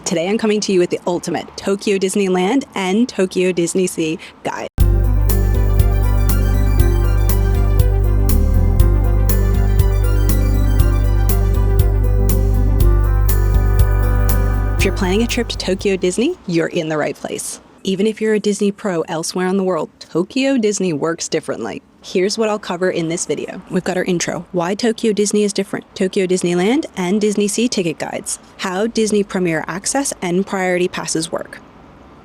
Today I'm coming to you with the ultimate Tokyo Disneyland and Tokyo DisneySea guide. If you're planning a trip to Tokyo Disney, you're in the right place. Even if you're a Disney pro elsewhere in the world, Tokyo Disney works differently. Here's what I'll cover in this video. We've got our intro, why Tokyo Disney is different, Tokyo Disneyland and DisneySea ticket guides, how Disney Premier Access and Priority Passes work,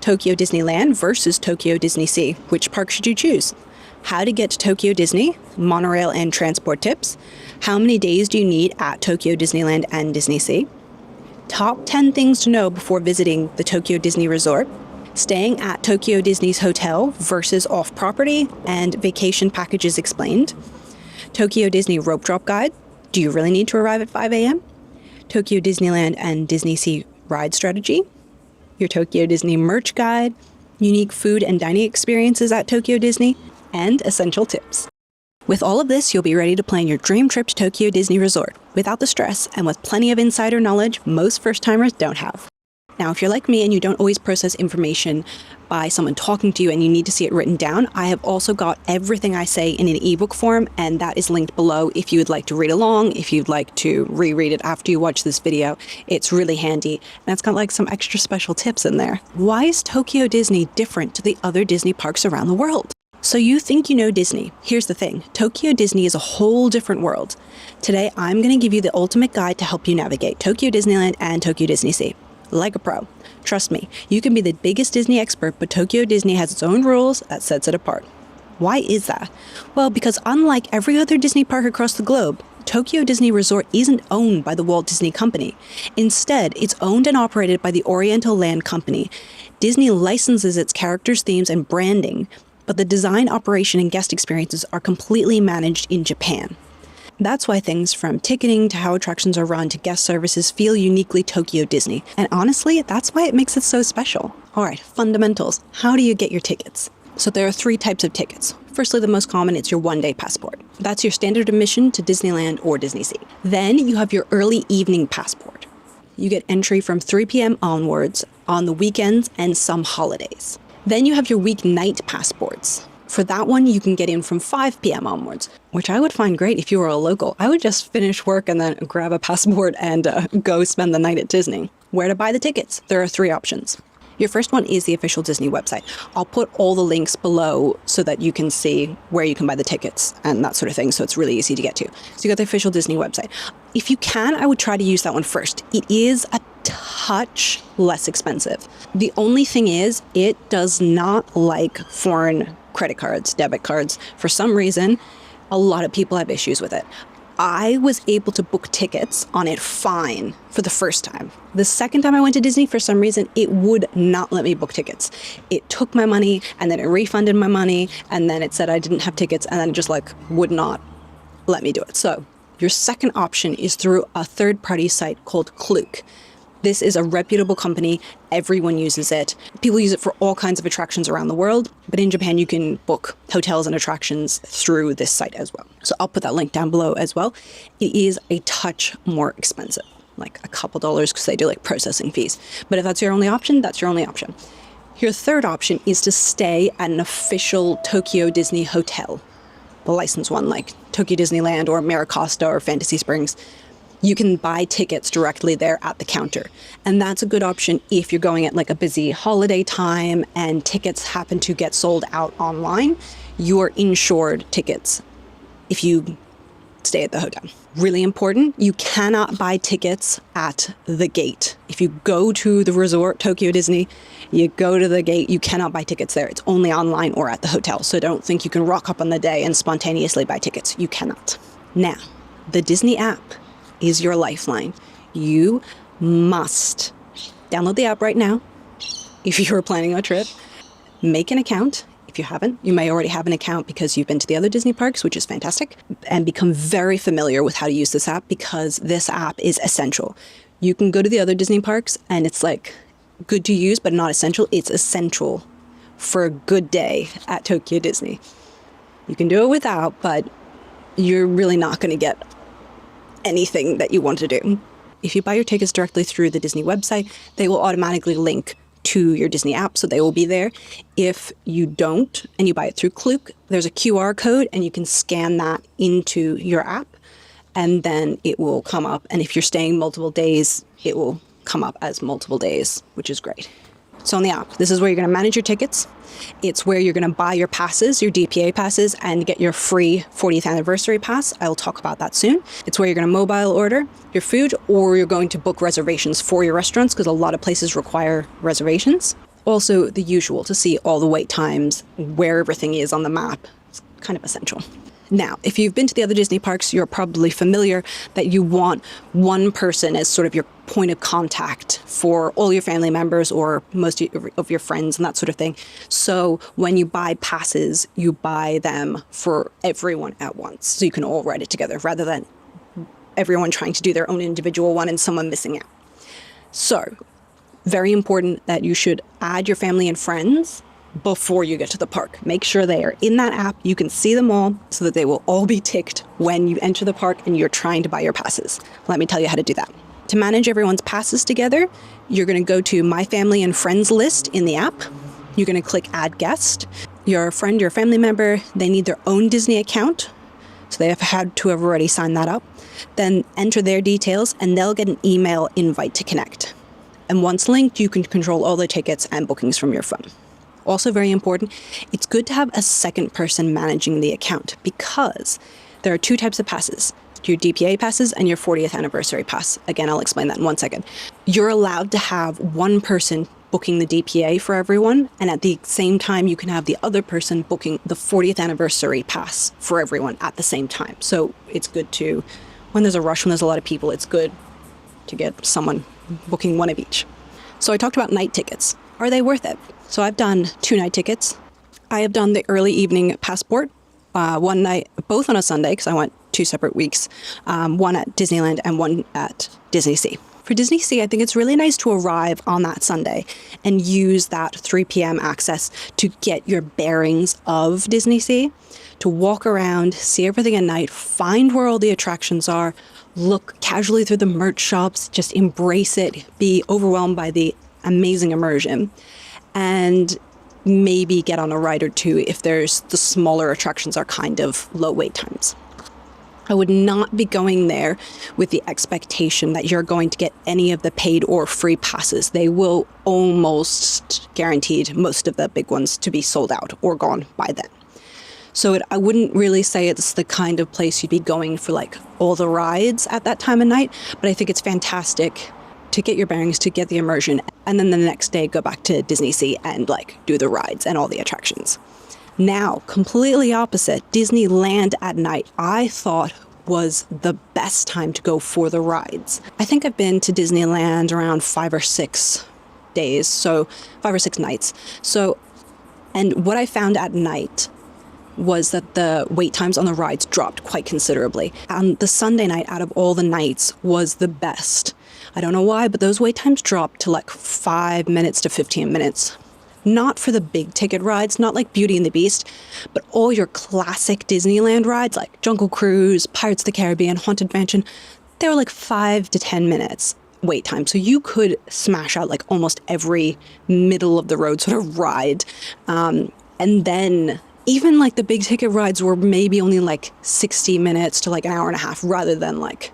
Tokyo Disneyland versus Tokyo DisneySea, which park should you choose, how to get to Tokyo Disney, monorail and transport tips, how many days do you need at Tokyo Disneyland and DisneySea, top 10 things to know before visiting the Tokyo Disney Resort, staying at Tokyo Disney's hotel versus off-property, and vacation packages explained, Tokyo Disney rope drop guide, do you really need to arrive at 5 a.m., Tokyo Disneyland and DisneySea ride strategy, your Tokyo Disney merch guide, unique food and dining experiences at Tokyo Disney, and essential tips. With all of this, you'll be ready to plan your dream trip to Tokyo Disney Resort without the stress and with plenty of insider knowledge most first-timers don't have. Now, if you're like me and you don't always process information by someone talking to you and you need to see it written down, I have also got everything I say in an ebook form, and that is linked below if you would like to read along, if you'd like to reread it after you watch this video. It's really handy, and it's got like some extra special tips in there. Why is Tokyo Disney different to the other Disney parks around the world? So you think you know Disney. Here's the thing, Tokyo Disney is a whole different world. Today, I'm going to give you the ultimate guide to help you navigate Tokyo Disneyland and Tokyo DisneySea. Like a pro. Trust me, you can be the biggest Disney expert, but Tokyo Disney has its own rules that sets it apart. Why is that? Well, because unlike every other Disney park across the globe, Tokyo Disney Resort isn't owned by the Walt Disney Company. Instead, it's owned and operated by the Oriental Land Company. Disney licenses its characters, themes, and branding, but the design, operation, and guest experiences are completely managed in Japan. That's why things from ticketing to how attractions are run to guest services feel uniquely Tokyo Disney. And honestly, that's why it makes it so special. All right, fundamentals. How do you get your tickets? So there are 3 types of tickets. Firstly, the most common, it's your one-day passport. That's your standard admission to Disneyland or DisneySea. Then you have your early evening passport. You get entry from 3 p.m. onwards on the weekends and some holidays. Then you have your weeknight passports. For that one, you can get in from 5 p.m. onwards, which I would find great if you were a local. I would just finish work and then grab a passport and go spend the night at Disney. Where to buy the tickets? There are 3 options. Your first one is the official Disney website. I'll put all the links below so that you can see where you can buy the tickets and that sort of thing, so it's really easy to get to. So you got the official Disney website. If you can, I would try to use that one first. It is a touch less expensive. The only thing is, it does not like foreign credit cards, debit cards. For some reason, a lot of people have issues with it. I was able to book tickets on it fine for the first time. The second time I went to Disney, for some reason, it would not let me book tickets. It took my money and then it refunded my money and then it said I didn't have tickets and then it just would not let me do it. So your second option is through a third-party site called Klook. This is a reputable company. Everyone uses it. People use it for all kinds of attractions around the world, but in Japan you can book hotels and attractions through this site as well. So I'll put that link down below as well. It is a touch more expensive, like a couple dollars because they do like processing fees. But if that's your only option, that's your only option. Your third option is to stay at an official Tokyo Disney hotel, the licensed one like Tokyo Disneyland or Maricosta or Fantasy Springs. You can buy tickets directly there at the counter. And that's a good option if you're going at like a busy holiday time and tickets happen to get sold out online. You're insured tickets if you stay at the hotel. Really important, you cannot buy tickets at the gate. If you go to the resort, Tokyo Disney, you go to the gate, you cannot buy tickets there. It's only online or at the hotel. So don't think you can rock up on the day and spontaneously buy tickets. You cannot. Now, the Disney app is your lifeline. You must download the app right now if you're planning a trip. Make an account. If you haven't, you may already have an account because you've been to the other Disney parks, which is fantastic, and become very familiar with how to use this app because this app is essential. You can go to the other Disney parks and it's like good to use, but not essential. It's essential for a good day at Tokyo Disney. You can do it without, but you're really not going to get anything that you want to do. If you buy your tickets directly through the Disney website, they will automatically link to your Disney app, so they will be there. If you don't and you buy it through Klook, there's a QR code and you can scan that into your app and then it will come up. And if you're staying multiple days, it will come up as multiple days, which is great. So on the app, this is where you're going to manage your tickets. It's where you're going to buy your passes, your DPA passes, and get your free 40th anniversary pass. I'll talk about that soon. It's where you're going to mobile order your food, or you're going to book reservations for your restaurants, because a lot of places require reservations. Also, the usual, to see all the wait times, where everything is on the map. It's kind of essential. Now, if you've been to the other Disney parks, you're probably familiar that you want one person as sort of your point of contact for all your family members or most of your friends and that sort of thing. So when you buy passes, you buy them for everyone at once. So you can all ride it together rather than everyone trying to do their own individual one and someone missing out. So very important that you should add your family and friends before you get to the park. Make sure they are in that app. You can see them all so that they will all be ticked when you enter the park and you're trying to buy your passes. Let me tell you how to do that. To manage everyone's passes together, you're going to go to My Family and Friends list in the app. You're going to click Add Guest. Your friend, your family member, they need their own Disney account. So they have had to have already signed that up. Then enter their details and they'll get an email invite to connect. And once linked, you can control all the tickets and bookings from your phone. Also very important, it's good to have a second person managing the account because there are two types of passes, your DPA passes and your 40th anniversary pass. Again, I'll explain that in 1 second. You're allowed to have one person booking the DPA for everyone, and at the same time, you can have the other person booking the 40th anniversary pass for everyone at the same time. So it's good to, when there's a rush, when there's a lot of people, it's good to get someone booking one of each. So I talked about night tickets. Are they worth it? So I've done 2 night tickets. I have done the early evening passport, one night, both on a Sunday, because I went 2 separate weeks, one at Disneyland and one at DisneySea. For DisneySea, I think it's really nice to arrive on that Sunday and use that 3 p.m. access to get your bearings of DisneySea, to walk around, see everything at night, find where all the attractions are, look casually through the merch shops, just embrace it, be overwhelmed by the amazing immersion, and maybe get on a ride or two if there's the smaller attractions are kind of low wait times. I would not be going there with the expectation that you're going to get any of the paid or free passes. They will almost guaranteed, most of the big ones, to be sold out or gone by then. So I wouldn't really say it's the kind of place you'd be going for like all the rides at that time of night, but I think it's fantastic to get your bearings, to get the immersion, and then the next day go back to DisneySea and like do the rides and all the attractions. Now, completely opposite, Disneyland at night, I thought was the best time to go for the rides. I think I've been to Disneyland around 5 or 6 days, so 5 or 6 nights. So, and what I found at night was that the wait times on the rides dropped quite considerably. And the Sunday night out of all the nights was the best. I don't know why, but those wait times dropped to like 5 minutes to 15 minutes. Not for the big ticket rides, not like Beauty and the Beast, but all your classic Disneyland rides like Jungle Cruise, Pirates of the Caribbean, Haunted Mansion, they were like 5 to 10 minutes wait time. So you could smash out like almost every middle of the road sort of ride. And then even like the big ticket rides were maybe only like 60 minutes to like an hour and a half rather than like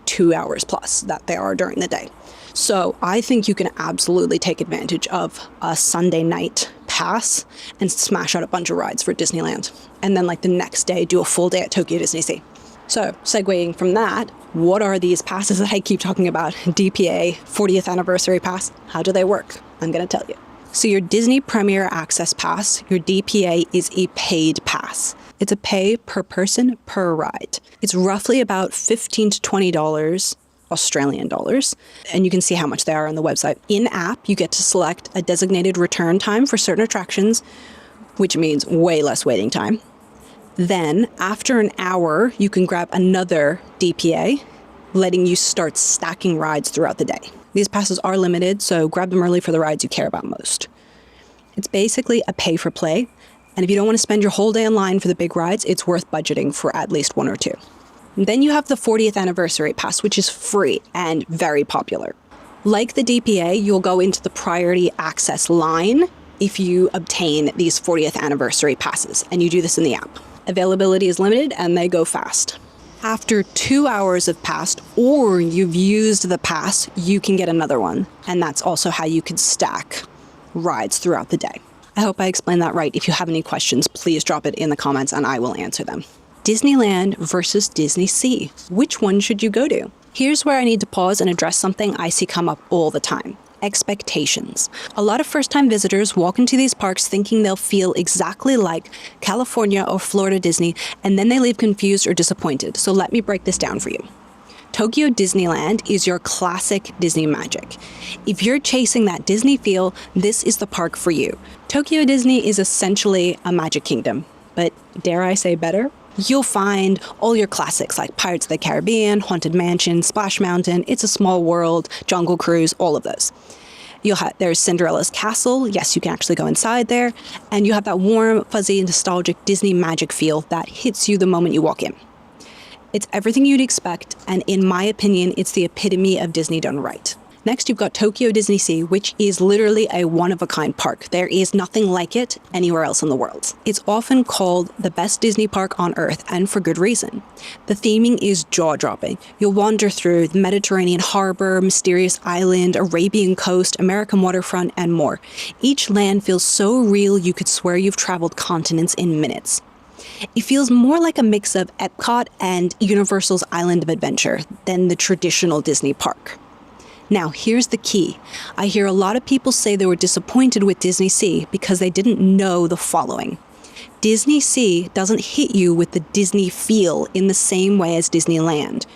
2 hours plus that they are during the day. So I think you can absolutely take advantage of a Sunday night pass and smash out a bunch of rides for Disneyland. And then like the next day, do a full day at Tokyo Disney. So segueing from that, what are these passes that I keep talking about? DPA, 40th anniversary pass. How do they work? I'm going to tell you. So your Disney Premier Access Pass, your DPA, is a paid pass. It's a pay per person per ride. It's roughly about $15 to $20 Australian dollars, and you can see how much they are on the website. In app, you get to select a designated return time for certain attractions, which means way less waiting time. Then, after an hour, you can grab another DPA, letting you start stacking rides throughout the day. These passes are limited, so grab them early for the rides you care about most. It's basically a pay for play, and if you don't want to spend your whole day in line for the big rides, it's worth budgeting for at least 1 or 2. Then you have the 40th anniversary pass, which is free and very popular. Like the DPA, you'll go into the priority access line if you obtain these 40th anniversary passes, and you do this in the app. Availability is limited and they go fast. After 2 hours have passed, or you've used the pass, you can get another one. And that's also how you can stack rides throughout the day. I hope I explained that right. If you have any questions, please drop it in the comments and I will answer them. Disneyland versus DisneySea. Which one should you go to? Here's where I need to pause and address something I see come up all the time. Expectations. A lot of first-time visitors walk into these parks thinking they'll feel exactly like California or Florida Disney, and then they leave confused or disappointed. So let me break this down for you. Tokyo Disneyland is your classic Disney magic. If you're chasing that Disney feel, this is the park for you. Tokyo Disney is essentially a magic kingdom, but dare I say better? You'll find all your classics like Pirates of the Caribbean, Haunted Mansion, Splash Mountain, It's a Small World, Jungle Cruise, all of those. There's Cinderella's castle. Yes, you can actually go inside there. And you have that warm, fuzzy, nostalgic Disney magic feel that hits you the moment you walk in. It's everything you'd expect, and in my opinion, it's the epitome of Disney done right. Next, you've got Tokyo DisneySea, which is literally a one-of-a-kind park. There is nothing like it anywhere else in the world. It's often called the best Disney park on Earth, and for good reason. The theming is jaw-dropping. You'll wander through the Mediterranean harbor, mysterious island, Arabian coast, American waterfront, and more. Each land feels so real you could swear you've traveled continents in minutes. It feels more like a mix of Epcot and Universal's Island of Adventure than the traditional Disney park. Now, here's the key. I hear a lot of people say they were disappointed with DisneySea because they didn't know the following. DisneySea doesn't hit you with the Disney feel in the same way as Disneyland.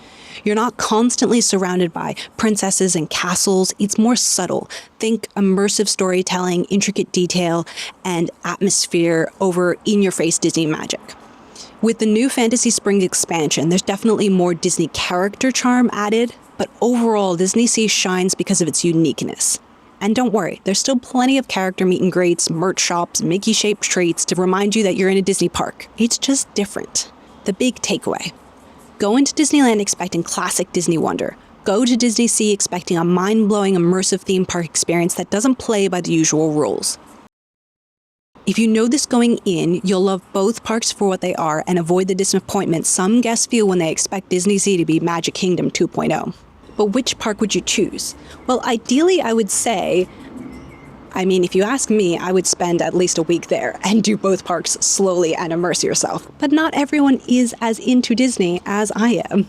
You're not constantly surrounded by princesses and castles. It's more subtle. Think immersive storytelling, intricate detail, and atmosphere over in-your-face Disney magic. With the new Fantasy Spring expansion, there's definitely more Disney character charm added, but overall, DisneySea shines because of its uniqueness. And don't worry, there's still plenty of character meet and greets, merch shops, Mickey-shaped treats to remind you that you're in a Disney park. It's just different. The big takeaway. Go into Disneyland expecting classic Disney wonder. Go to DisneySea expecting a mind-blowing immersive theme park experience that doesn't play by the usual rules. If you know this going in, you'll love both parks for what they are and avoid the disappointment some guests feel when they expect DisneySea to be Magic Kingdom 2.0. But which park would you choose? Well, ideally, I would say, if you ask me, I would spend at least a week there and do both parks slowly and immerse yourself. But not everyone is as into Disney as I am.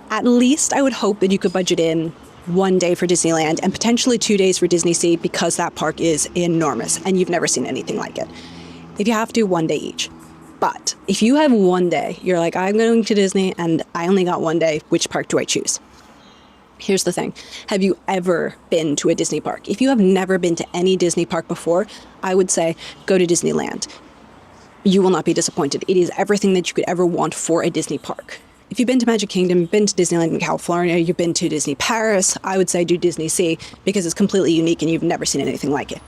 At least I would hope that you could budget in 1 day for Disneyland and potentially 2 days for DisneySea because that park is enormous and you've never seen anything like it. If you have to, 1 day each. But if you have 1 day, you're like, I'm going to Disney and I only got 1 day, which park do I choose? Here's the thing. Have you ever been to a Disney park? If you have never been to any Disney park before, I would say go to Disneyland. You will not be disappointed. It is everything that you could ever want for a Disney park. If you've been to Magic Kingdom, you've been to Disneyland in California, you've been to Disney Paris, I would say do DisneySea because it's completely unique and you've never seen anything like it.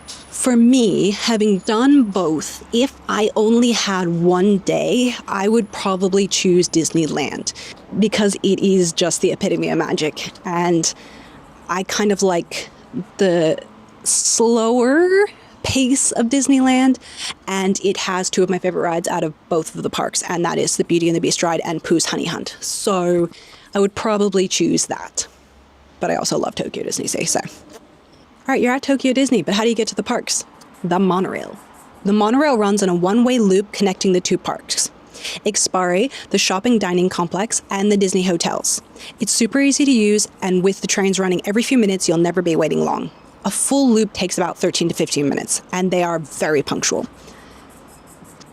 For me, having done both, if I only had 1 day, I would probably choose Disneyland because it is just the epitome of magic. And I kind of like the slower pace of Disneyland, and it has 2 of my favorite rides out of both of the parks, and that is the Beauty and the Beast ride and Pooh's Honey Hunt. So I would probably choose that. But I also love Tokyo DisneySea, so. All right, you're at Tokyo Disney, but how do you get to the parks? The monorail. The monorail runs on a one-way loop connecting the 2 parks. Expari, the shopping dining complex, and the Disney hotels. It's super easy to use, and with the trains running every few minutes, you'll never be waiting long. A full loop takes about 13 to 15 minutes, and they are very punctual.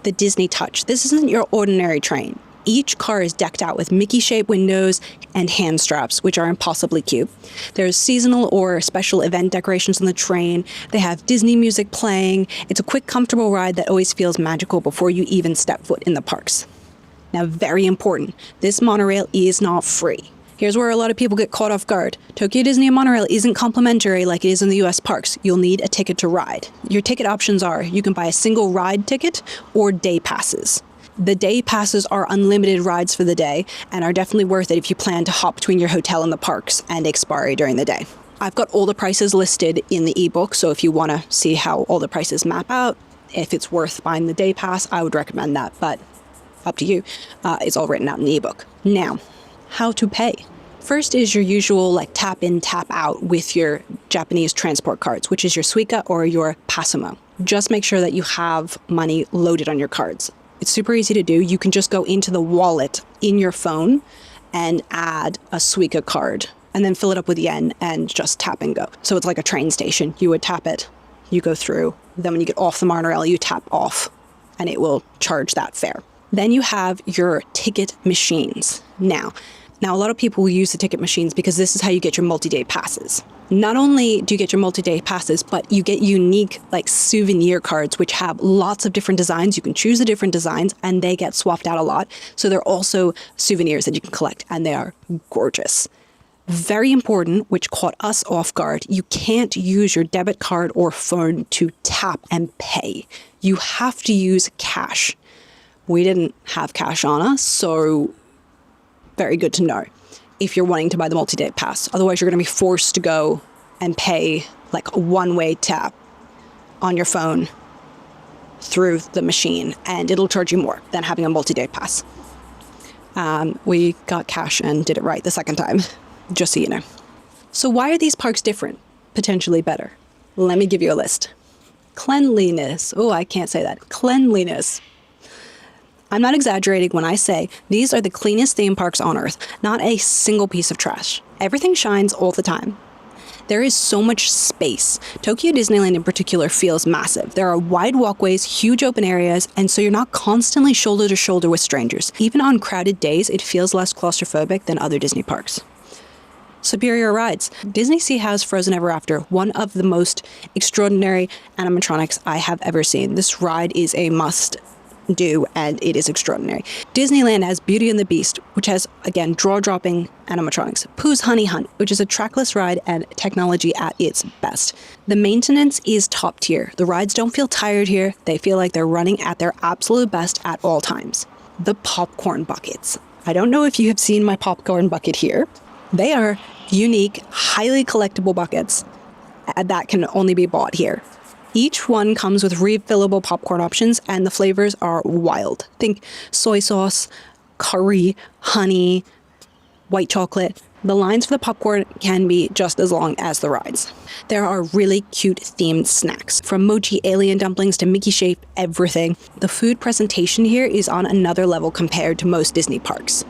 The Disney Touch. This isn't your ordinary train. Each car is decked out with Mickey-shaped windows and hand straps, which are impossibly cute. There's seasonal or special event decorations on the train. They have Disney music playing. It's a quick, comfortable ride that always feels magical before you even step foot in the parks. Now, very important, this monorail is not free. Here's where a lot of people get caught off guard. Tokyo Disney monorail isn't complimentary like it is in the US parks. You'll need a ticket to ride. Your ticket options are you can buy a single ride ticket or day passes. The day passes are unlimited rides for the day and are definitely worth it if you plan to hop between your hotel and the parks and expiry during the day. I've got all the prices listed in the ebook, so if you want to see how all the prices map out, if it's worth buying the day pass, I would recommend that, but up to you. It's all written out in the ebook. Now, how to pay. First is your usual like tap in, tap out with your Japanese transport cards, which is your Suica or your Pasmo. Just make sure that you have money loaded on your cards. It's super easy to do. You can just go into the wallet in your phone and add a Suica card and then fill it up with yen and just tap and go. So it's like a train station. You would tap it, you go through, then when you get off the monorail, you tap off and it will charge that fare. Then you have your ticket machines. Now, a lot of people will use the ticket machines because this is how you get your multi-day passes. Not only do you get your multi-day passes, but you get unique like souvenir cards, which have lots of different designs. You can choose the different designs and they get swapped out a lot. So they're also souvenirs that you can collect and they are gorgeous. Very important, which caught us off guard, you can't use your debit card or phone to tap and pay. You have to use cash. We didn't have cash on us, so very good to know if you're wanting to buy the multi-day pass. Otherwise, you're going to be forced to go and pay like a one-way tap on your phone through the machine, and it'll charge you more than having a multi-day pass. We got cash and did it right the second time, just so you know. So why are these parks different? Potentially better. Let me give you a list. Cleanliness. Oh, I can't say that. Cleanliness. I'm not exaggerating when I say these are the cleanest theme parks on earth. Not a single piece of trash. Everything shines all the time. There is so much space. Tokyo Disneyland in particular feels massive. There are wide walkways, huge open areas, and so you're not constantly shoulder to shoulder with strangers. Even on crowded days, it feels less claustrophobic than other Disney parks. Superior rides. DisneySea has Frozen Ever After, one of the most extraordinary animatronics I have ever seen. This ride is a must do and it is extraordinary. Disneyland has Beauty and the Beast, which has, again, jaw-dropping animatronics. Pooh's Honey Hunt, which is a trackless ride and technology at its best. The maintenance is top tier. The rides don't feel tired here. They feel like they're running at their absolute best at all times. The popcorn buckets. I don't know if you have seen my popcorn bucket here. They are unique, highly collectible buckets that can only be bought here. Each one comes with refillable popcorn options and the flavors are wild. Think soy sauce, curry, honey, white chocolate. The lines for the popcorn can be just as long as the rides. There are really cute themed snacks, from mochi alien dumplings to Mickey shape, everything. The food presentation here is on another level compared to most Disney parks.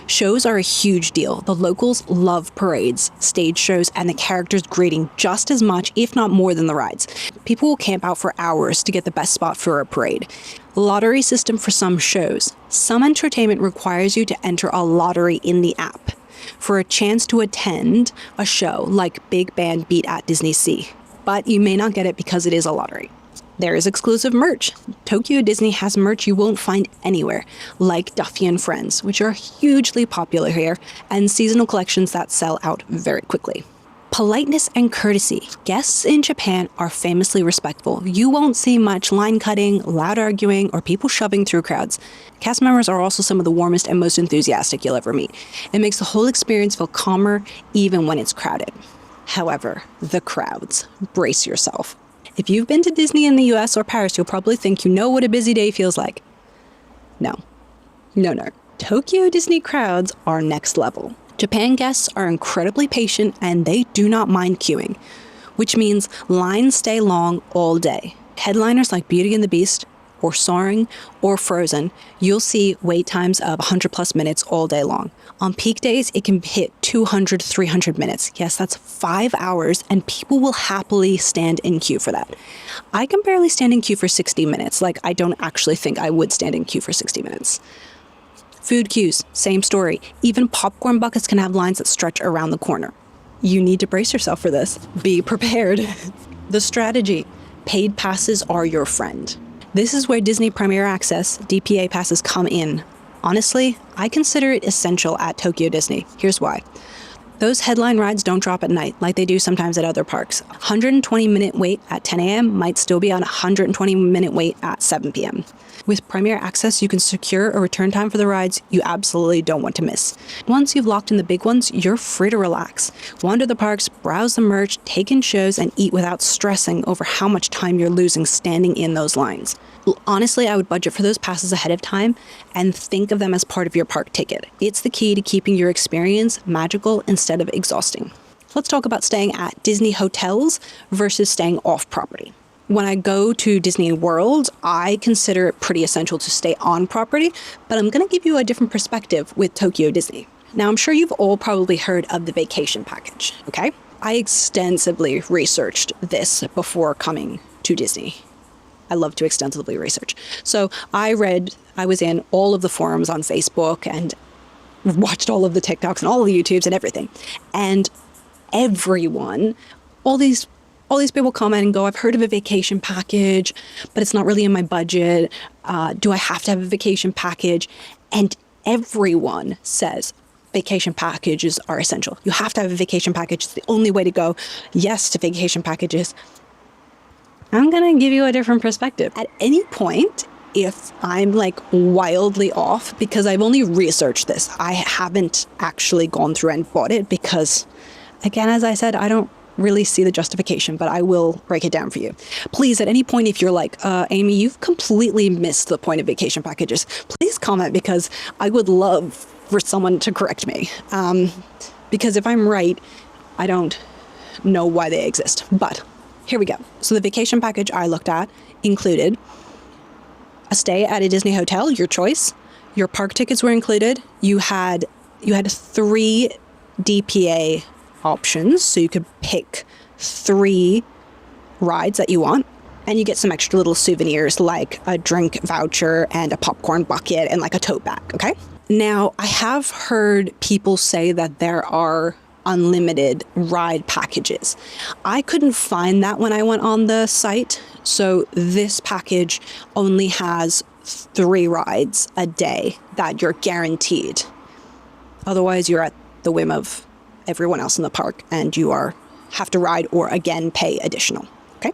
Shows are a huge deal. The locals love parades, stage shows, and the characters greeting just as much, if not more, than the rides. People will camp out for hours to get the best spot for a parade. Lottery system for some shows. Some entertainment requires you to enter a lottery in the app for a chance to attend a show like Big Band Beat at DisneySea, but you may not get it because it is a lottery. There is exclusive merch. Tokyo Disney has merch you won't find anywhere, like Duffy and Friends, which are hugely popular here, and seasonal collections that sell out very quickly. Politeness and courtesy. Guests in Japan are famously respectful. You won't see much line cutting, loud arguing, or people shoving through crowds. Cast members are also some of the warmest and most enthusiastic you'll ever meet. It makes the whole experience feel calmer, even when it's crowded. However, the crowds. Brace yourself. If you've been to Disney in the US or Paris, you'll probably think you know what a busy day feels like. No. Tokyo Disney crowds are next level. Japan guests are incredibly patient and they do not mind queuing, which means lines stay long all day. Headliners like Beauty and the Beast, or Soaring, or Frozen, you'll see wait times of 100 plus minutes all day long. On peak days, it can hit 200, 300 minutes. Yes, that's 5 hours, and people will happily stand in queue for that. I can barely stand in queue for 60 minutes. Like, I don't actually think I would stand in queue for 60 minutes. Food queues, same story. Even popcorn buckets can have lines that stretch around the corner. You need to brace yourself for this. Be prepared. The strategy. Paid passes are your friend. This is where Disney Premier Access, DPA passes, come in. Honestly, I consider it essential at Tokyo Disney. Here's why. Those headline rides don't drop at night like they do sometimes at other parks. 120-minute wait at 10 a.m. might still be on a 120-minute wait at 7 p.m. With Premier Access, you can secure a return time for the rides you absolutely don't want to miss. Once you've locked in the big ones, you're free to relax. Wander the parks, browse the merch, take in shows, and eat without stressing over how much time you're losing standing in those lines. Honestly, I would budget for those passes ahead of time and think of them as part of your park ticket. It's the key to keeping your experience magical instead of exhausting. Let's talk about staying at Disney hotels versus staying off property. When I go to Disney World, I consider it pretty essential to stay on property, but I'm going to give you a different perspective with Tokyo Disney. Now, I'm sure you've all probably heard of the vacation package, okay? I extensively researched this before coming to Disney. I love to extensively research. So I was in all of the forums on Facebook and watched all of the TikToks and all of the YouTubes and everything. And everyone, all these people comment and go, I've heard of a vacation package, but it's not really in my budget. Do I have to have a vacation package? And everyone says vacation packages are essential. You have to have a vacation package. It's the only way to go yes to vacation packages. I'm going to give you a different perspective. At any point, if I'm like wildly off, because I've only researched this, I haven't actually gone through and bought it because, again, as I said, I don't really see the justification, but I will break it down for you. Please, at any point, if you're like, Amy, you've completely missed the point of vacation packages, please comment, because I would love for someone to correct me. Because if I'm right, I don't know why they exist. But here we go. So the vacation package I looked at included a stay at a Disney hotel, your choice. Your park tickets were included. You had 3 DPA options, so you could pick 3 rides that you want, and you get some extra little souvenirs like a drink voucher and a popcorn bucket and like a tote bag, okay? Now, I have heard people say that there are unlimited ride packages. I couldn't find that when I went on the site, so this package only has 3 rides a day that you're guaranteed. Otherwise, you're at the whim of everyone else in the park and you have to ride or again pay additional. Okay,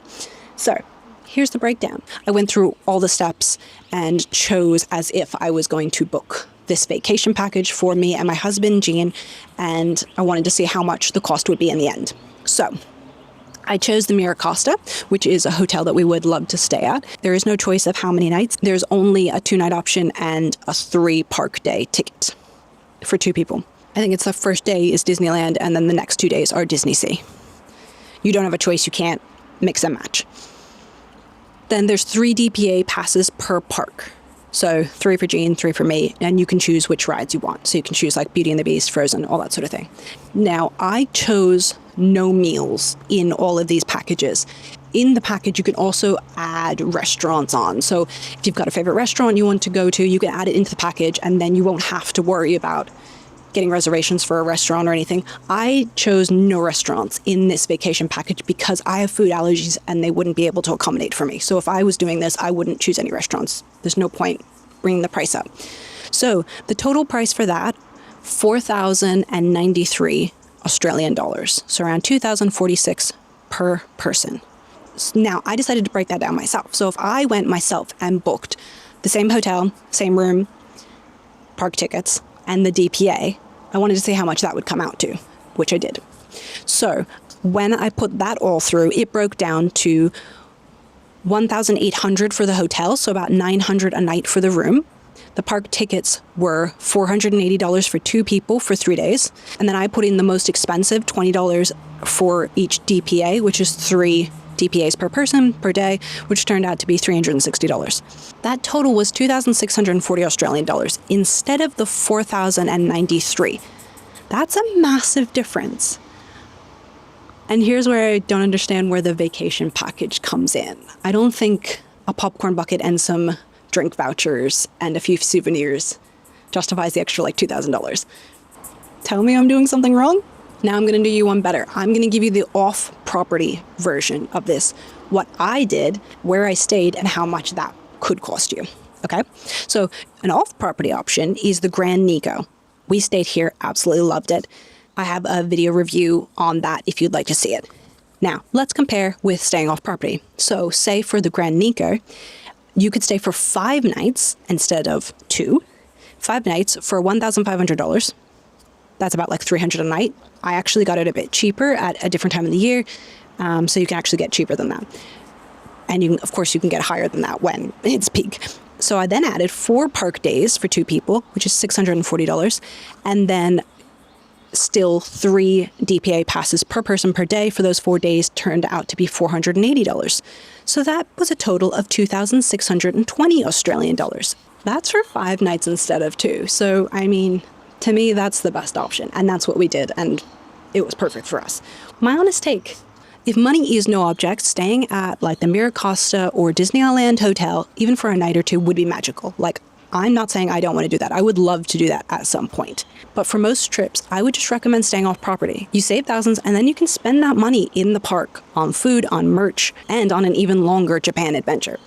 so here's the breakdown. I went through all the steps and chose as if I was going to book this vacation package for me and my husband, Jean, and I wanted to see how much the cost would be in the end. So I chose the Miracosta, which is a hotel that we would love to stay at. There is no choice of how many nights. There's only a 2-night option and a 3 park day ticket for 2 people. I think it's the first day is Disneyland and then the next 2 days are DisneySea. You don't have a choice. You can't mix and match. Then there's 3 DPA passes per park. So 3 for Jean, 3 for me, and you can choose which rides you want. So you can choose like Beauty and the Beast, Frozen, all that sort of thing. Now, I chose no meals in all of these packages. In the package, you can also add restaurants on. So if you've got a favorite restaurant you want to go to, you can add it into the package, and then you won't have to worry about getting reservations for a restaurant or anything. I chose no restaurants in this vacation package because I have food allergies and they wouldn't be able to accommodate for me. So if I was doing this, I wouldn't choose any restaurants. There's no point bringing the price up. So the total price for that, 4,093 Australian dollars. So around 2,046 per person. Now, I decided to break that down myself. So if I went myself and booked the same hotel, same room, park tickets, and the DPA, I wanted to see how much that would come out to, which I did. So when I put that all through, it broke down to 1,800 for the hotel, so about 900 a night for the room. The park tickets were $480 for 2 people for 3 days. And then I put in the most expensive, $20 for each DPA, which is 3 DPAs per person per day, which turned out to be $360. That total was 2,640 Australian dollars instead of the 4,093. That's a massive difference. And here's where I don't understand where the vacation package comes in. I don't think a popcorn bucket and some drink vouchers and a few souvenirs justifies the extra like $2,000. Tell me I'm doing something wrong? Now I'm going to do you one better. I'm going to give you the off-property version of this. What I did, where I stayed, and how much that could cost you. Okay? So an off-property option is the Grand Nico. We stayed here, absolutely loved it. I have a video review on that if you'd like to see it. Now, let's compare with staying off property. So say for the Grand Nico, you could stay for 5 nights instead of 2. 5 nights for $1,500. That's about like $300 a night. I actually got it a bit cheaper at a different time of the year, so you can actually get cheaper than that. And you can get higher than that when it's peak. So I then added 4 park days for 2 people, which is $640, and then still 3 DPA passes per person per day for those 4 days turned out to be $480. So that was a total of 2,620 Australian dollars. That's for 5 nights instead of 2. So, I mean, to me, that's the best option. And that's what we did. And it was perfect for us. My honest take, if money is no object, staying at like the Miracosta or Disneyland hotel, even for a night or 2, would be magical. Like, I'm not saying I don't want to do that. I would love to do that at some point. But for most trips, I would just recommend staying off property. You save thousands and then you can spend that money in the park on food, on merch, and on an even longer Japan adventure.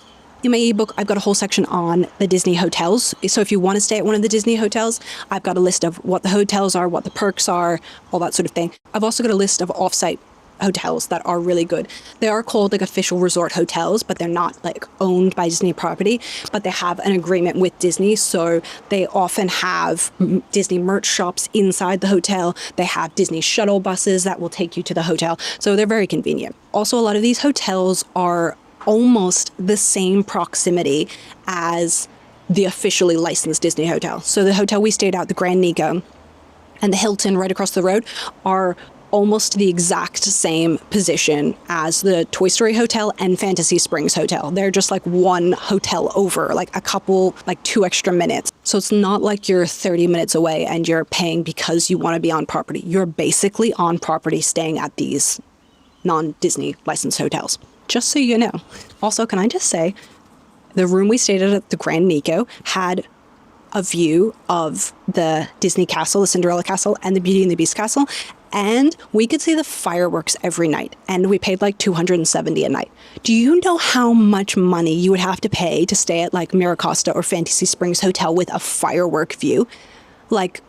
In my ebook, I've got a whole section on the Disney hotels. So if you want to stay at one of the Disney hotels, I've got a list of what the hotels are, what the perks are, all that sort of thing. I've also got a list of off-site hotels that are really good. They are called like official resort hotels, but they're not like owned by Disney property, but they have an agreement with Disney. So they often have Disney merch shops inside the hotel. They have Disney shuttle buses that will take you to the hotel. So they're very convenient. Also, a lot of these hotels are almost the same proximity as the officially licensed Disney hotel. So the hotel we stayed at, the Grand Nico, and the Hilton right across the road are almost the exact same position as the Toy Story Hotel and Fantasy Springs Hotel. They're just like one hotel over, like a couple, like 2 extra minutes. So it's not like you're 30 minutes away and you're paying because you want to be on property. You're basically on property staying at these non-Disney licensed hotels, just so you know. Also, can I just say, the room we stayed at the Grand Nico had a view of the Disney Castle, the Cinderella Castle, and the Beauty and the Beast Castle. And we could see the fireworks every night. And we paid like $270 a night. Do you know how much money you would have to pay to stay at like Miracosta or Fantasy Springs Hotel with a firework view? Like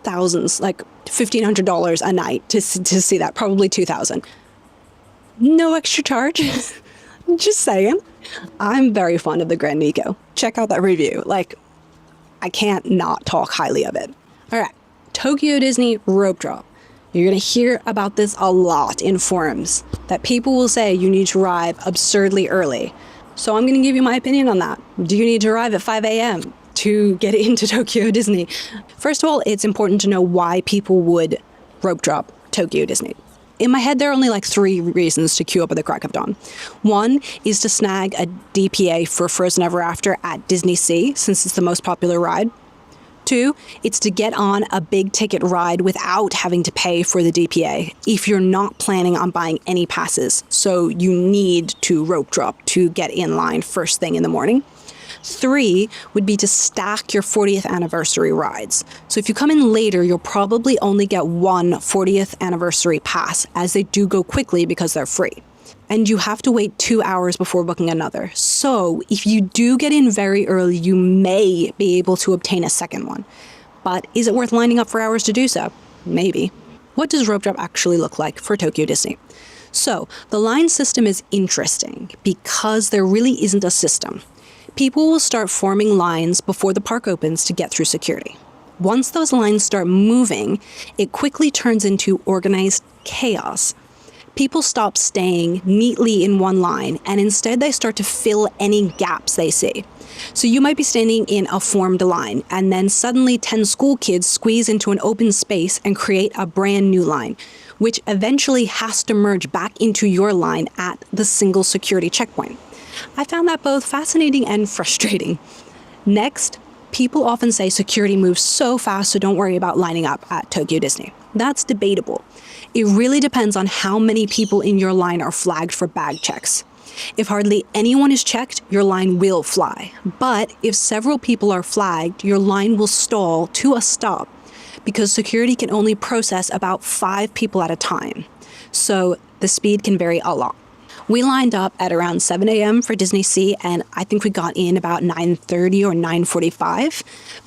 thousands, like $1,500 a night to see that, probably $2,000. No extra charge. Just saying. I'm very fond of the Grand Nico. Check out that review. Like, I can't not talk highly of it. All right, Tokyo Disney rope drop. You're going to hear about this a lot in forums, that people will say you need to arrive absurdly early. So I'm going to give you my opinion on that. Do you need to arrive at 5 a.m. to get into Tokyo Disney? First of all, it's important to know why people would rope drop Tokyo Disney. In my head, there are only like 3 reasons to queue up at the crack of dawn. 1 is to snag a DPA for Frozen Ever After at DisneySea, since it's the most popular ride. 2, it's to get on a big ticket ride without having to pay for the DPA if you're not planning on buying any passes. So you need to rope drop to get in line first thing in the morning. 3 would be to stack your 40th anniversary rides. So if you come in later, you'll probably only get 1 40th anniversary pass, as they do go quickly because they're free. And you have to wait 2 hours before booking another. So if you do get in very early, you may be able to obtain a second one. But is it worth lining up for hours to do so? Maybe. What does rope drop actually look like for Tokyo Disney? So the line system is interesting because there really isn't a system. People will start forming lines before the park opens to get through security. Once those lines start moving, it quickly turns into organized chaos. People stop staying neatly in one line, and instead they start to fill any gaps they see. So you might be standing in a formed line, and then suddenly 10 school kids squeeze into an open space and create a brand new line, which eventually has to merge back into your line at the single security checkpoint. I found that both fascinating and frustrating. Next, people often say security moves so fast, so don't worry about lining up at Tokyo Disney. That's debatable. It really depends on how many people in your line are flagged for bag checks. If hardly anyone is checked, your line will fly. But if several people are flagged, your line will stall to a stop because security can only process about 5 people at a time. So the speed can vary a lot. We lined up at around 7 a.m. for DisneySea, and I think we got in about 9:30 or 9:45.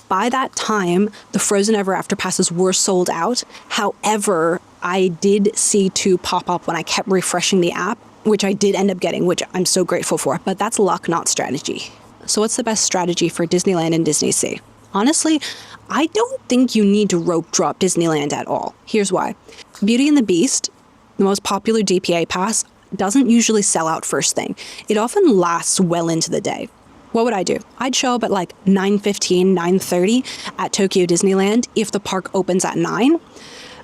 By that time, the Frozen Ever After passes were sold out. However, I did see two pop up when I kept refreshing the app, which I did end up getting, which I'm so grateful for, but that's luck, not strategy. So what's the best strategy for Disneyland and DisneySea? Honestly, I don't think you need to rope drop Disneyland at all. Here's why. Beauty and the Beast, the most popular DPA pass, doesn't usually sell out first thing. It often lasts well into the day. What would I do? I'd show up at like 9:15, 9:30 at Tokyo Disneyland if the park opens at 9.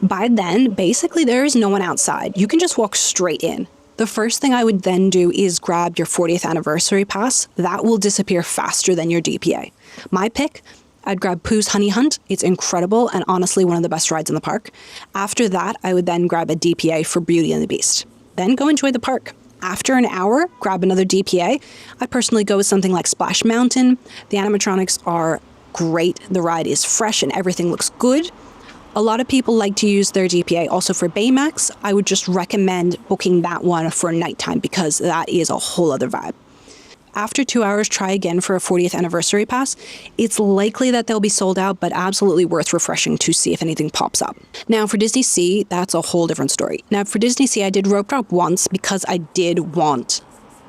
By then, basically there is no one outside. You can just walk straight in. The first thing I would then do is grab your 40th anniversary pass. That will disappear faster than your DPA. My pick, I'd grab Pooh's Honey Hunt. It's incredible and honestly one of the best rides in the park. After that, I would then grab a DPA for Beauty and the Beast. Then go enjoy the park. After an hour, grab another DPA. I personally go with something like Splash Mountain. The animatronics are great. The ride is fresh and everything looks good. A lot of people like to use their DPA also for Baymax. I would just recommend booking that one for nighttime because that is a whole other vibe. After 2 hours, try again for a 40th anniversary pass. It's likely that they'll be sold out, but absolutely worth refreshing to see if anything pops up. Now for DisneySea, that's a whole different story. Now for DisneySea, I did rope drop once because I did want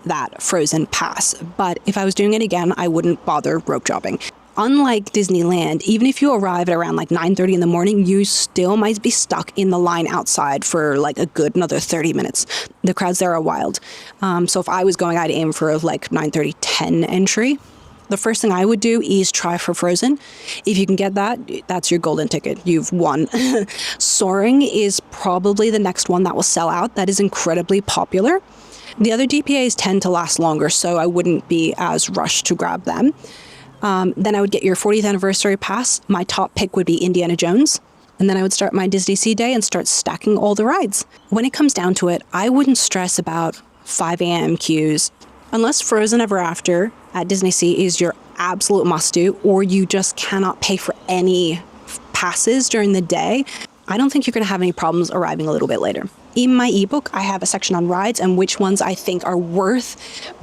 that Frozen pass. But if I was doing it again, I wouldn't bother rope dropping. Unlike Disneyland, even if you arrive at around like 9:30 in the morning, you still might be stuck in the line outside for like a good another 30 minutes. The crowds there are wild. So if I was going, I'd aim for like 9:30, 10 entry. The first thing I would do is try for Frozen. If you can get that, that's your golden ticket. You've won. Soaring is probably the next one that will sell out. That is incredibly popular. The other DPAs tend to last longer, so I wouldn't be as rushed to grab them. Then I would get your 40th anniversary pass. My top pick would be Indiana Jones. And then I would start my DisneySea day and start stacking all the rides. When it comes down to it, I wouldn't stress about 5 a.m. queues. Unless Frozen Ever After at DisneySea is your absolute must-do, or you just cannot pay for any passes during the day, I don't think you're going to have any problems arriving a little bit later. In my ebook, I have a section on rides and which ones I think are worth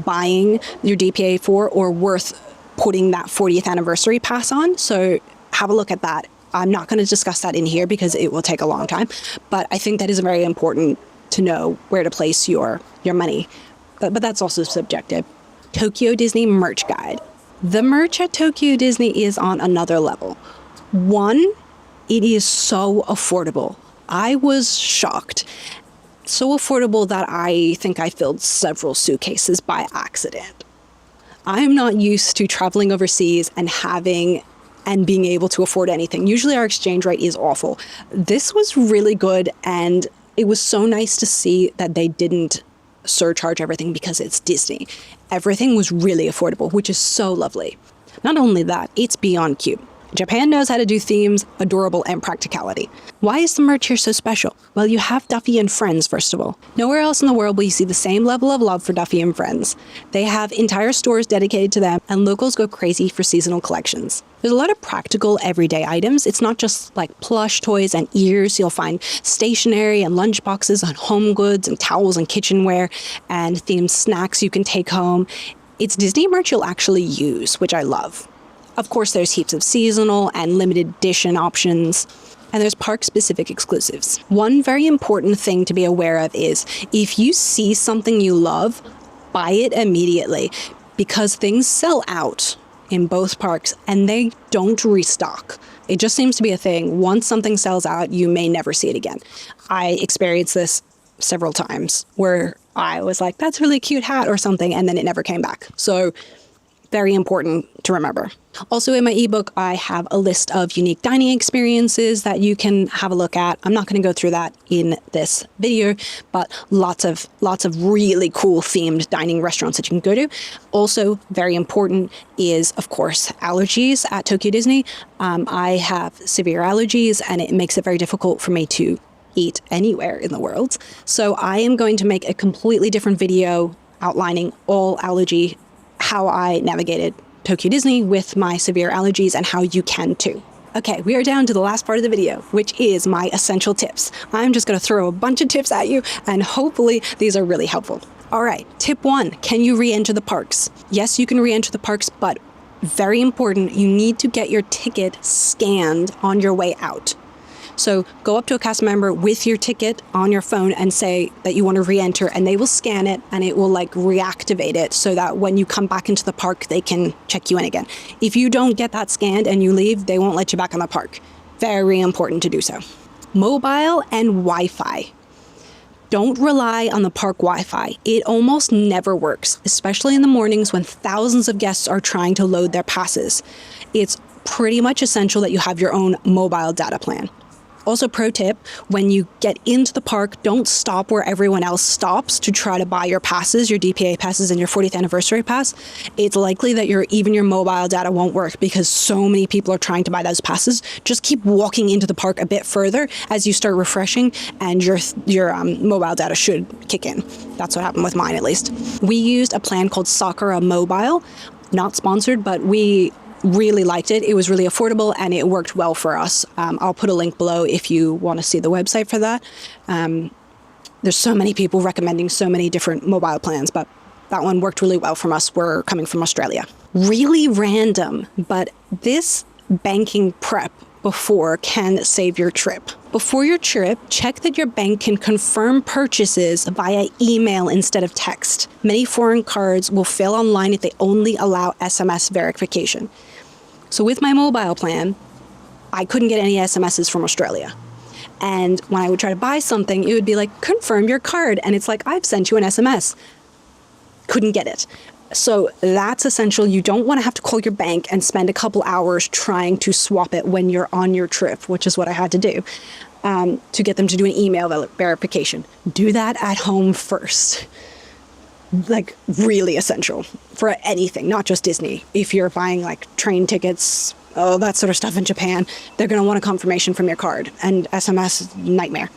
buying your DPA for or worth putting that 40th anniversary pass on. So have a look at that. I'm not going to discuss that in here because it will take a long time, but I think that is very important to know where to place your money. But that's also subjective. Tokyo Disney merch guide. The merch at Tokyo Disney is on another level. One, it is so affordable. I was shocked. So affordable that I think I filled several suitcases by accident. I'm not used to traveling overseas and being able to afford anything. Usually our exchange rate is awful. This was really good, and it was so nice to see that they didn't surcharge everything because it's Disney. Everything was really affordable, which is so lovely. Not only that, it's beyond cute. Japan knows how to do themes, adorable, and practicality. Why is the merch here so special? Well, you have Duffy and Friends, first of all. Nowhere else in the world will you see the same level of love for Duffy and Friends. They have entire stores dedicated to them, and locals go crazy for seasonal collections. There's a lot of practical everyday items. It's not just like plush toys and ears. You'll find stationery and lunch boxes and home goods and towels and kitchenware and themed snacks you can take home. It's Disney merch you'll actually use, which I love. Of course, there's heaps of seasonal and limited edition options, and there's park-specific exclusives. One very important thing to be aware of is if you see something you love, buy it immediately because things sell out in both parks and they don't restock. It just seems to be a thing. Once something sells out, you may never see it again. I experienced this several times where I was like, that's a really cute hat or something, and then it never came back. So very important to remember. Also in my ebook, I have a list of unique dining experiences that you can have a look at. I'm not going to go through that in this video, but lots of really cool themed dining restaurants that you can go to. Also very important is, of course, allergies at Tokyo Disney. I have severe allergies and it makes it very difficult for me to eat anywhere in the world. So I am going to make a completely different video outlining all how I navigated Tokyo Disney with my severe allergies and how you can too. Okay, we are down to the last part of the video, which is my essential tips. I'm just gonna throw a bunch of tips at you, and hopefully these are really helpful. All right, tip 1, can you re-enter the parks? Yes, you can re-enter the parks, but very important, you need to get your ticket scanned on your way out. So go up to a cast member with your ticket on your phone and say that you want to re-enter, and they will scan it and it will like reactivate it so that when you come back into the park, they can check you in again. If you don't get that scanned and you leave, they won't let you back in the park. Very important to do so. Mobile and Wi-Fi. Don't rely on the park Wi-Fi. It almost never works, especially in the mornings when thousands of guests are trying to load their passes. It's pretty much essential that you have your own mobile data plan. Also, pro tip, when you get into the park, don't stop where everyone else stops to try to buy your passes, your DPA passes and your 40th anniversary pass. It's likely that even your mobile data won't work because so many people are trying to buy those passes. Just keep walking into the park a bit further as you start refreshing, and your mobile data should kick in. That's what happened with mine, at least. We used a plan called Sakura Mobile, not sponsored, but we really liked it. It was really affordable and it worked well for us. I'll put a link below if you want to see the website for that. There's so many people recommending so many different mobile plans, but that one worked really well for us. We're coming from Australia. Really random, but this banking prep before can save your trip. Before your trip, check that your bank can confirm purchases via email instead of text. Many foreign cards will fail online if they only allow SMS verification. So with my mobile plan, I couldn't get any SMSs from Australia. And when I would try to buy something, it would be like, confirm your card. And it's like, I've sent you an SMS. Couldn't get it. So that's essential. You don't want to have to call your bank and spend a couple hours trying to swap it when you're on your trip, which is what I had to do, to get them to do an email verification. Do that at home first. Like, really essential for anything, not just Disney. If you're buying like train tickets, that sort of stuff in Japan, they're going to want a confirmation from your card, and SMS, nightmare.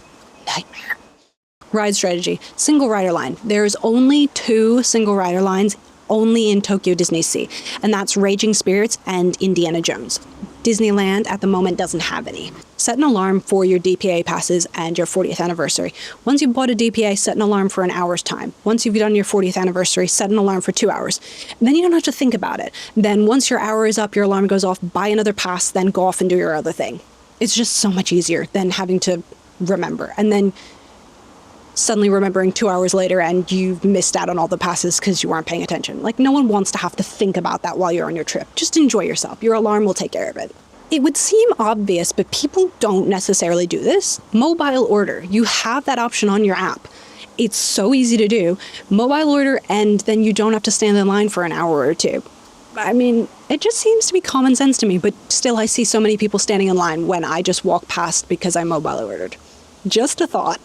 Ride strategy, single rider line. There's only 2 single rider lines only in Tokyo DisneySea, and that's Raging Spirits and Indiana Jones. Disneyland at the moment doesn't have any. Set an alarm for your DPA passes and your 40th anniversary. Once you've bought a DPA, set an alarm for an hour's time. Once you've done your 40th anniversary, set an alarm for 2 hours. And then you don't have to think about it. Then once your hour is up, your alarm goes off, buy another pass, then go off and do your other thing. It's just so much easier than having to remember. And then suddenly remembering 2 hours later and you've missed out on all the passes because you weren't paying attention. Like, no one wants to have to think about that while you're on your trip. Just enjoy yourself. Your alarm will take care of it. It would seem obvious, but people don't necessarily do this. Mobile order. You have that option on your app. It's so easy to do. Mobile order, and then you don't have to stand in line for an hour or 2. I mean, it just seems to be common sense to me, but still I see so many people standing in line when I just walk past because I mobile ordered. Just a thought.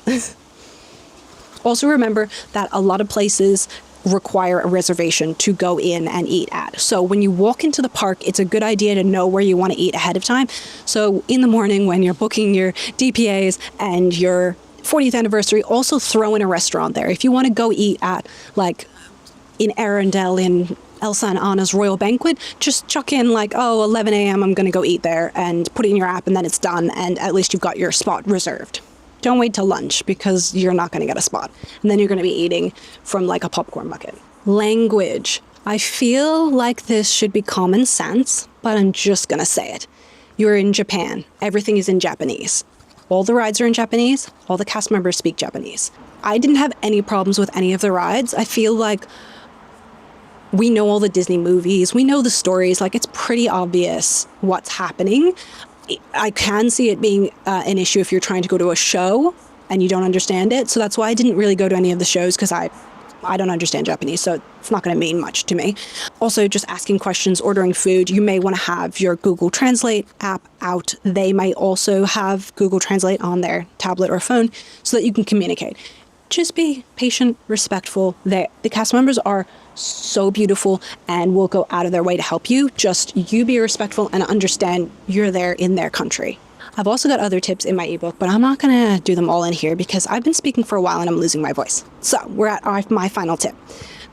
Also remember that a lot of places require a reservation to go in and eat at. So when you walk into the park, it's a good idea to know where you want to eat ahead of time. So in the morning when you're booking your DPAs and your 40th anniversary, also throw in a restaurant there. If you want to go eat at, like, in Arendelle in Elsa and Anna's Royal Banquet, just chuck in like, 11 a.m. I'm going to go eat there, and put it in your app, and then it's done, and at least you've got your spot reserved. Don't wait till lunch because you're not going to get a spot. And then you're going to be eating from like a popcorn bucket. Language. I feel like this should be common sense, but I'm just going to say it. You're in Japan. Everything is in Japanese. All the rides are in Japanese. All the cast members speak Japanese. I didn't have any problems with any of the rides. I feel like we know all the Disney movies. We know the stories. Like, it's pretty obvious what's happening. I can see it being an issue if you're trying to go to a show and you don't understand it. So that's why I didn't really go to any of the shows, because I don't understand Japanese, so it's not going to mean much to me. Also, just asking questions, ordering food. You may want to have your Google Translate app out. They might also have Google Translate on their tablet or phone so that you can communicate. Just be patient, respectful. The cast members are so beautiful and will go out of their way to help you. Just you be respectful and understand you're there in their country. I've also got other tips in my ebook, but I'm not going to do them all in here because I've been speaking for a while and I'm losing my voice. So we're at my final tip,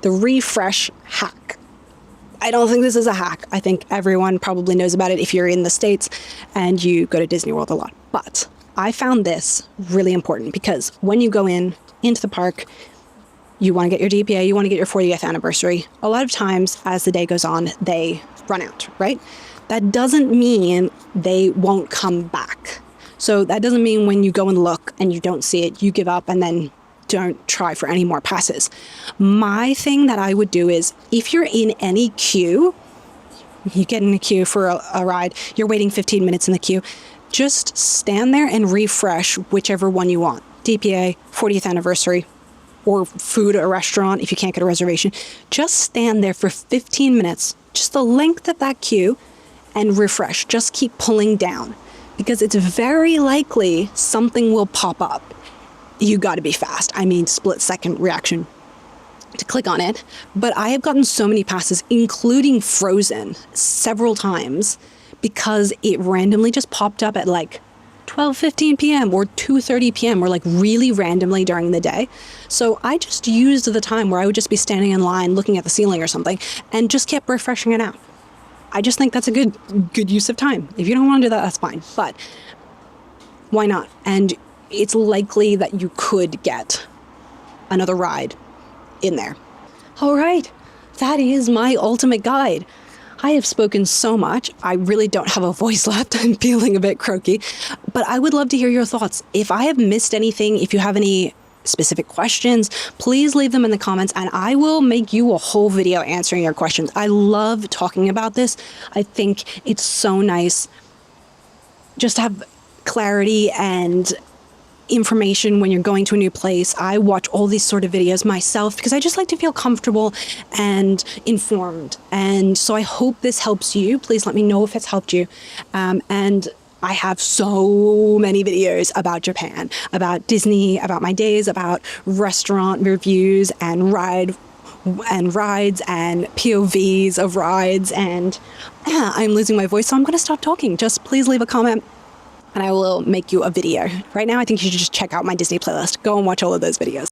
the refresh hack. I don't think this is a hack. I think everyone probably knows about it if you're in the States and you go to Disney World a lot. But I found this really important because when you go into the park, you want to get your DPA, you want to get your 40th anniversary. A lot of times as the day goes on, they run out, right? That doesn't mean they won't come back. So that doesn't mean when you go and look and you don't see it, you give up and then don't try for any more passes. My thing that I would do is if you're in any queue, you get in a queue for a ride, you're waiting 15 minutes in the queue, just stand there and refresh whichever one you want. DPA, 40th anniversary, or food at a restaurant if you can't get a reservation. Just stand there for 15 minutes, just the length of that queue, and refresh. Just keep pulling down because it's very likely something will pop up. You got to be fast. I mean, split-second reaction to click on it. But I have gotten so many passes, including Frozen, several times because it randomly just popped up at like 12:15 p.m. or 2:30 p.m. or like really randomly during the day. So I just used the time where I would just be standing in line looking at the ceiling or something and just kept refreshing it out. I just think that's a good use of time. If you don't want to do that, that's fine. But why not? And it's likely that you could get another ride in there. All right, that is my ultimate guide. I have spoken so much. I really don't have a voice left. I'm feeling a bit croaky, but I would love to hear your thoughts. If I have missed anything, if you have any specific questions, please leave them in the comments and I will make you a whole video answering your questions. I love talking about this. I think it's so nice just to have clarity and information when you're going to a new place. I watch all these sort of videos myself because I just like to feel comfortable and informed. And so I hope this helps you. Please let me know if it's helped you. And I have so many videos about Japan, about Disney, about my days, about restaurant reviews and rides and POVs of rides. And I'm losing my voice, so I'm going to stop talking. Just please leave a comment and I will make you a video. Right now, I think you should just check out my Disney playlist. Go and watch all of those videos.